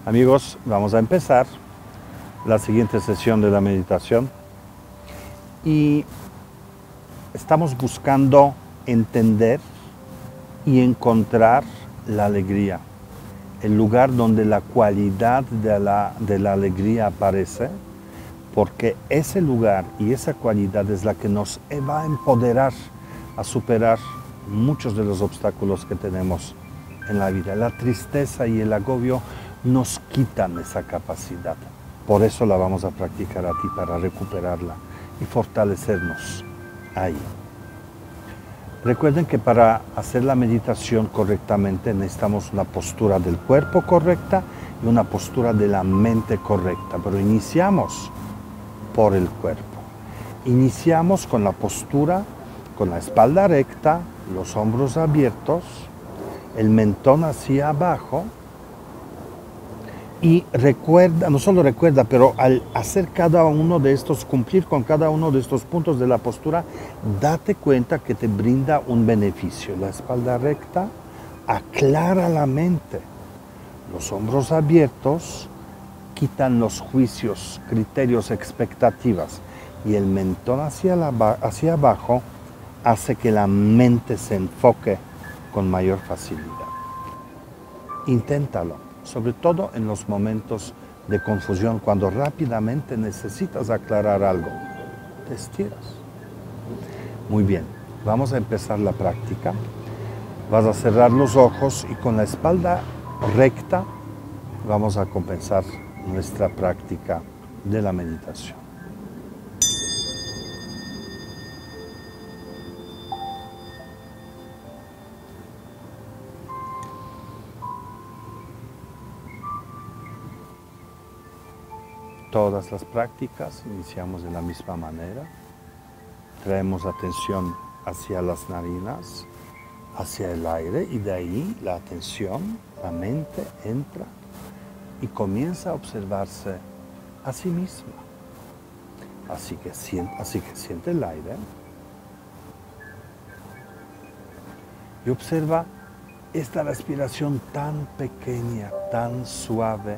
Amigos, vamos a empezar la siguiente sesión de la meditación y estamos buscando entender y encontrar la alegría, el lugar donde la cualidad de la alegría aparece, porque ese lugar y esa cualidad es la que nos va a empoderar a superar muchos de los obstáculos que tenemos en la vida. La tristeza y el agobio nos quitan esa capacidad. Por eso la vamos a practicar aquí, para recuperarla y fortalecernos ahí. Recuerden que para hacer la meditación correctamente necesitamos una postura del cuerpo correcta y una postura de la mente correcta, pero iniciamos por el cuerpo. Iniciamos con la postura, con la espalda recta, los hombros abiertos, el mentón hacia abajo. Y recuerda, no solo recuerda, pero al hacer cada uno de estos, cumplir con cada uno de estos puntos de la postura, date cuenta que te brinda un beneficio. La espalda recta aclara la mente. Los hombros abiertos quitan los juicios, criterios, expectativas. Y el mentón hacia abajo hace que la mente se enfoque con mayor facilidad. Inténtalo. Sobre todo en los momentos de confusión, cuando rápidamente necesitas aclarar algo. Te estiras. Muy bien, vamos a empezar la práctica. Vas a cerrar los ojos y con la espalda recta vamos a comenzar nuestra práctica de la meditación. Todas las prácticas iniciamos de la misma manera. Traemos atención hacia las narinas, hacia el aire, y de ahí la atención, la mente entra y comienza a observarse a sí misma. Así que siente el aire y observa esta respiración tan pequeña, tan suave,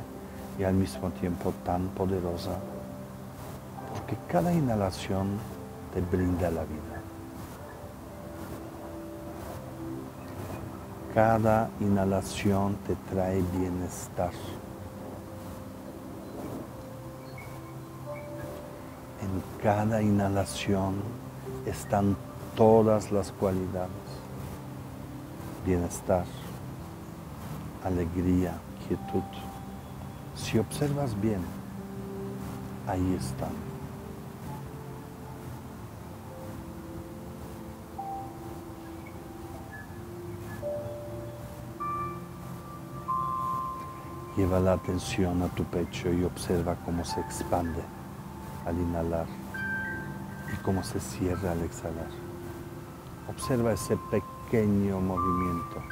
y al mismo tiempo tan poderosa, porque cada inhalación te brinda la vida. Cada inhalación te trae bienestar. En cada inhalación están todas las cualidades: bienestar, alegría, quietud. Si observas bien, ahí están. Lleva la atención a tu pecho y observa cómo se expande al inhalar y cómo se cierra al exhalar. Observa ese pequeño movimiento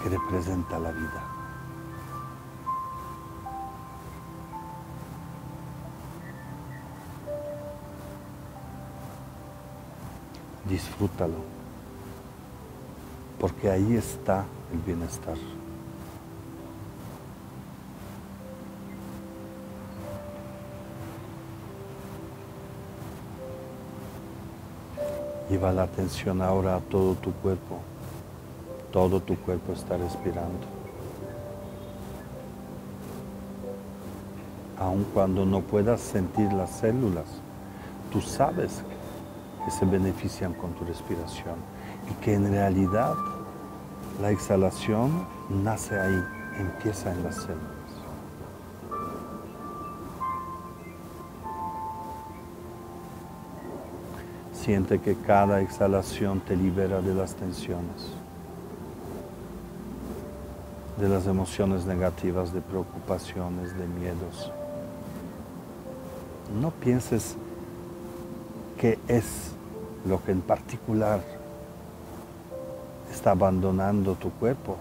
que representa la vida. Disfrútalo, porque ahí está el bienestar. Lleva la atención ahora a todo tu cuerpo. Todo tu cuerpo está respirando. Aun cuando no puedas sentir las células, tú sabes que se benefician con tu respiración y que en realidad la exhalación nace ahí, empieza en las células. Siente que cada exhalación te libera de las tensiones, de las emociones negativas, de preocupaciones, de miedos. No pienses qué es lo que en particular está abandonando tu cuerpo.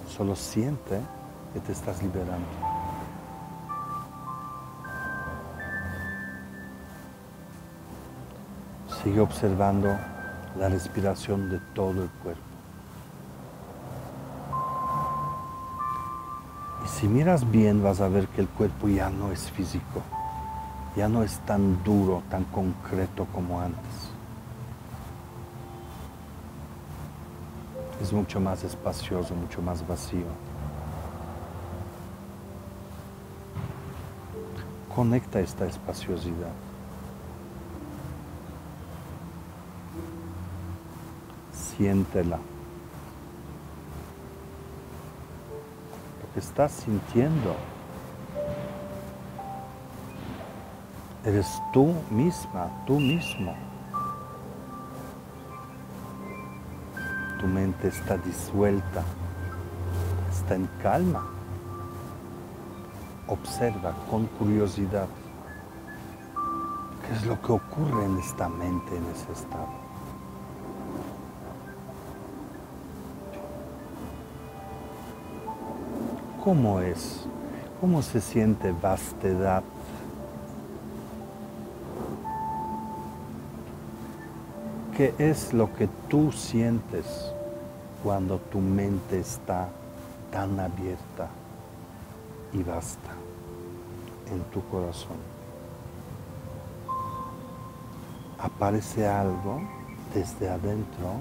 Solo siente que te estás liberando. Sigue observando la respiración de todo el cuerpo. Y si miras bien vas a ver que el cuerpo ya no es físico, ya no es tan duro, tan concreto como antes. Es mucho más espacioso, mucho más vacío. Conecta esta espaciosidad. Siéntela. Lo que estás sintiendo eres tú misma, tú mismo. Tu mente está disuelta, está en calma. Observa con curiosidad qué es lo que ocurre en esta mente en ese estado. ¿Cómo es? ¿Cómo se siente vastedad? ¿Qué es lo que tú sientes cuando tu mente está tan abierta y vasta en tu corazón? Aparece algo desde adentro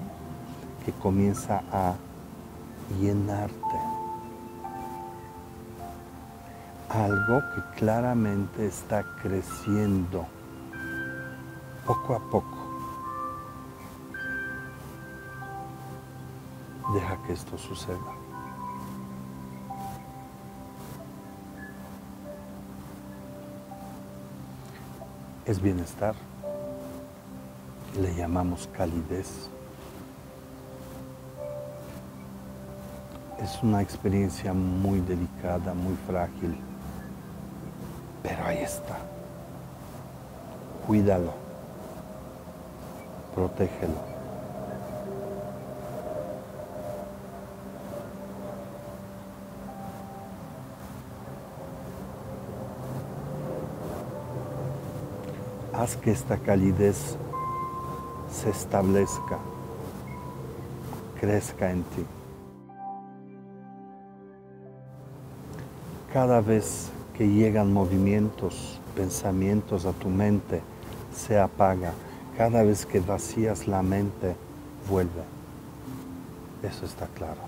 que comienza a llenarte. Algo que claramente está creciendo poco a poco. Deja que esto suceda. Es bienestar. Le llamamos calidez. Es una experiencia muy delicada, muy frágil, pero ahí está. Cuídalo, protégelo. Haz que esta calidez se establezca, crezca en ti. Cada vez que llegan movimientos, pensamientos a tu mente, se apaga. Cada vez que vacías la mente, vuelve. Eso está claro.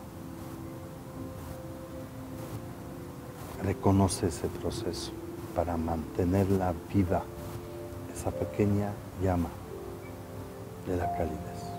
Reconoce ese proceso para mantenerla viva, esa pequeña llama de la calidez.